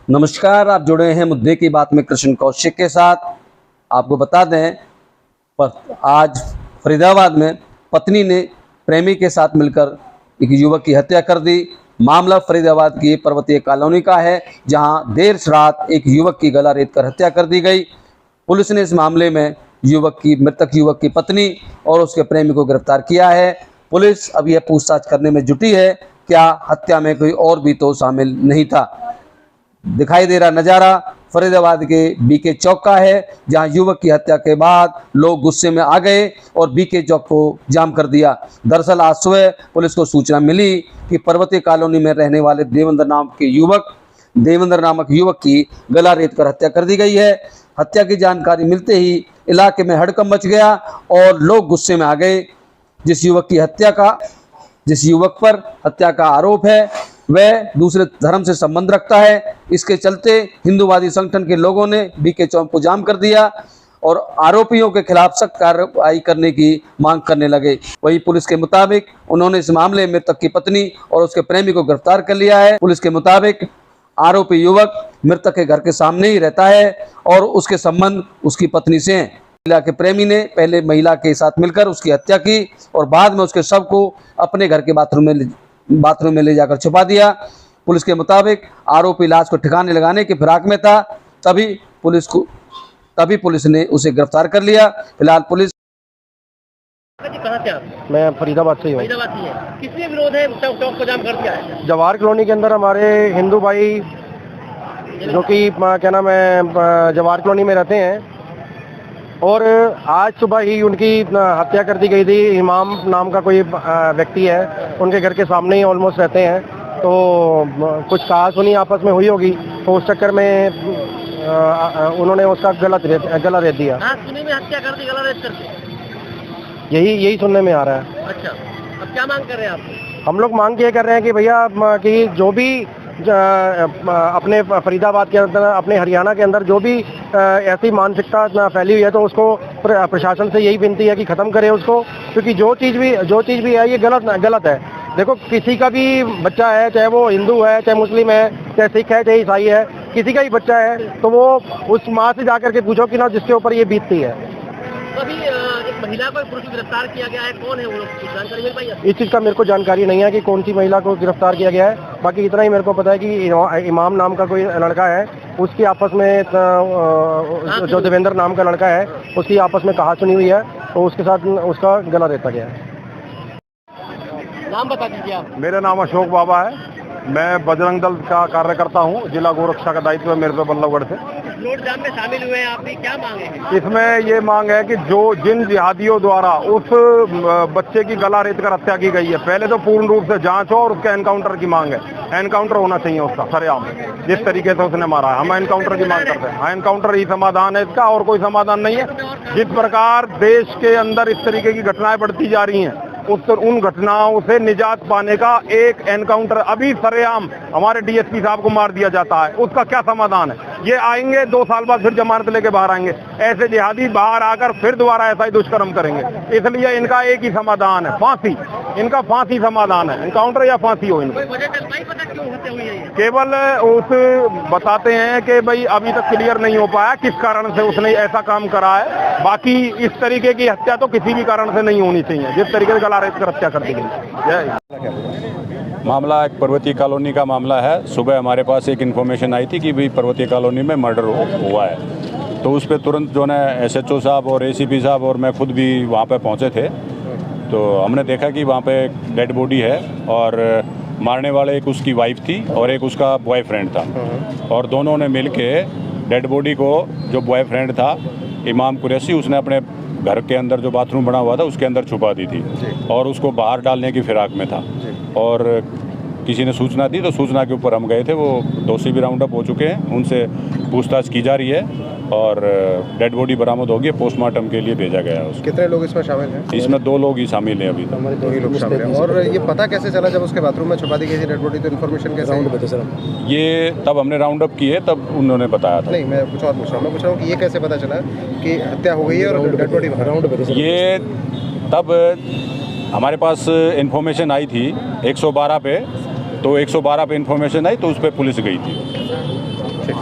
नमस्कार, आप जुड़े हैं मुद्दे की बात में कृष्ण कौशिक के साथ। आपको बता दें, आज फरीदाबाद में पत्नी ने प्रेमी के साथ मिलकर एक युवक की हत्या कर दी। मामला फरीदाबाद की पर्वतीय कॉलोनी का है, जहां देर रात एक युवक की गला रेतकर हत्या कर दी गई। पुलिस ने इस मामले में मृतक युवक की पत्नी और उसके प्रेमी को गिरफ्तार किया है। पुलिस अब यह पूछताछ करने में जुटी है, क्या हत्या में कोई और भी तो शामिल नहीं था। दिखाई दे रहा नज़ारा फरीदाबाद के बीके चौक का है, जहां युवक की हत्या के बाद लोग गुस्से में आ गए और बीके चौक को जाम कर दिया। दरअसल आज सुबह पुलिस को सूचना मिली कि पर्वतीय कॉलोनी में रहने वाले देवेंद्र नामक युवक की गला रेतकर हत्या कर दी गई है। हत्या की जानकारी मिलते ही इलाके में हड़कंप मच गया और लोग गुस्से में आ गए। जिस युवक पर हत्या का आरोप है वह दूसरे धर्म से संबंध रखता है। इसके चलते हिंदूवादी संगठन के लोगों ने बीके चौक को जाम कर दिया और आरोपियों के खिलाफ सख्त कार्रवाई करने की मांग करने लगे। वहीं पुलिस के मुताबिक उन्होंने इस मामले में मृतक की पत्नी और उसके प्रेमी को गिरफ्तार कर लिया है। पुलिस के मुताबिक आरोपी युवक मृतक के घर के सामने ही रहता है और उसके संबंध उसकी पत्नी से हैं। महिला के प्रेमी ने पहले महिला के साथ मिलकर उसकी हत्या की और बाद में उसके शव को अपने घर के बाथरूम में ले जाकर छुपा दिया। पुलिस के मुताबिक आरोपी लाश को ठिकाने लगाने की फिराक में था, तभी पुलिस ने उसे गिरफ्तार कर लिया। फिलहाल पुलिस कहाँ से आप? मैं फरीदाबाद से ही हूँ। फरीदाबाद से है। किसने विरोध है चौक को जाम कर दिया है? जवाहर कॉलोनी के अंदर हमारे हिंदू भाई जो कि क्या नाम है जवाहर कॉलोनी में रहते हैं और आज सुबह ही उनकी हत्या कर दी गई थी। इमाम नाम का कोई व्यक्ति है, उनके घर के सामने ही ऑलमोस्ट रहते हैं। तो कुछ कहा सुनी आपस में हुई होगी, तो उस चक्कर में उन्होंने उसका गला रेत दिया। सुनी में हत्या कर दी, गला रेत करके। यही सुनने में आ रहा है। अच्छा, अब क्या मांग कर रहे हैं आप? हम लोग मांग ये कर रहे हैं कि भैया कि जो भी अपने फरीदाबाद के अंदर, अपने हरियाणा के अंदर जो भी ऐसी मानसिकता फैली हुई है, तो उसको प्रशासन से यही विनती है कि ख़त्म करे उसको, क्योंकि जो चीज़ भी है ये गलत है। देखो, किसी का भी बच्चा है, चाहे वो हिंदू है, चाहे मुस्लिम है, चाहे सिख है, चाहे ईसाई है, किसी का ही बच्चा है, तो वो उस माँ से जा करके पूछो कि ना जिसके ऊपर ये बीतती है। तो अभी एक महिला को पुलिस गिरफ्तार किया गया है, कौन है वो लोग, जानकारी मिल पाई है? इस चीज़ का मेरे को जानकारी नहीं है कि कौन सी महिला को गिरफ्तार किया गया है। बाकी इतना ही मेरे को पता है कि इमाम नाम का कोई लड़का है, उसकी आपस में जो देवेंद्र नाम का लड़का है, उसकी आपस में कहा सुनी हुई है, तो उसके साथ उसका गला रेता गया है। नाम बता दीजिए आप। मेरा नाम अशोक बाबा है। मैं बजरंग दल का कार्यकर्ता हूँ। जिला गोरक्षा का दायित्व है मेरे पे बल्लभगढ़ से। रोड जाम में शामिल हुए हैं आपकी, क्या मांग है? इसमें ये मांग है कि जिन जिहादियों द्वारा उस बच्चे की गला रेतकर हत्या की गई है, पहले तो पूर्ण रूप से जांच हो और उसके एनकाउंटर की मांग है। एनकाउंटर होना चाहिए उसका सरेआम, जिस तरीके से उसने मारा है। हम एनकाउंटर की मांग करते हैं। हाँ, एनकाउंटर ही समाधान है इसका, और कोई समाधान नहीं है। जिस प्रकार देश के अंदर इस तरीके की घटनाएं बढ़ती जा रही हैं, उन घटनाओं से निजात पाने का एक एनकाउंटर, अभी सरेआम हमारे डीएसपी साहब को मार दिया जाता है, उसका क्या समाधान है? ये आएंगे 2 साल बाद फिर जमानत लेके बाहर आएंगे। ऐसे जिहादी बाहर आकर फिर दोबारा ऐसा ही दुष्कर्म करेंगे। इसलिए इनका एक ही समाधान है, फांसी। इनका फांसी समाधान है, एनकाउंटर या फांसी हो इनको। केवल उस बताते हैं कि भाई अभी तक क्लियर नहीं हो पाया किस कारण से उसने ऐसा काम करा है। बाकी इस तरीके की हत्या तो किसी भी कारण से नहीं होनी चाहिए, जिस तरीके से गला रेत कर हत्या कर दी गई। मामला एक पर्वतीय कॉलोनी का मामला है। सुबह हमारे पास एक इन्फॉर्मेशन आई थी कि भाई पर्वतीय कॉलोनी में मर्डर हुआ है, तो उस पर तुरंत जो है SHO साहब और ACP साहब और मैं खुद भी वहाँ पे पहुँचे थे। तो हमने देखा कि वहाँ पे एक डेड बॉडी है और मारने वाले एक उसकी वाइफ थी और एक उसका बॉयफ्रेंड था, और दोनों ने मिल के डेड बॉडी को, जो बॉयफ्रेंड था इमाम कुरैशी, उसने अपने घर के अंदर जो बाथरूम बना हुआ था उसके अंदर छुपा दी थी और उसको बाहर डालने की फिराक में था। और किसी ने सूचना दी, तो सूचना के ऊपर हम गए थे। वो दोषी भी राउंड अप हो चुके हैं, उनसे पूछताछ की जा रही है और डेड बॉडी बरामद होगी, पोस्टमार्टम के लिए भेजा गया है उसको। कितने लोग इसमें शामिल हैं? इसमें 2 लोग ही शामिल हैं अभी तक। 2 ही लोग शामिल हैं। और ये पता कैसे चला जब उसके बाथरूम में छुपा दी गई थी डेड बॉडी, तो इन्फॉर्मेशन कैसे? ये तब हमने राउंड अप किए, तब उन्होंने बताया था। नहीं, मैं कुछ और पूछ रहा हूँ। मैं पूछ रहा हूँ कि ये कैसे पता चला कि हत्या हो गई है और डेड बॉडी राउंड? ये तब हमारे पास इन्फॉर्मेशन आई थी 112 पे, तो 112 पे इन्फॉर्मेशन आई तो उस पर पुलिस गई थी। है।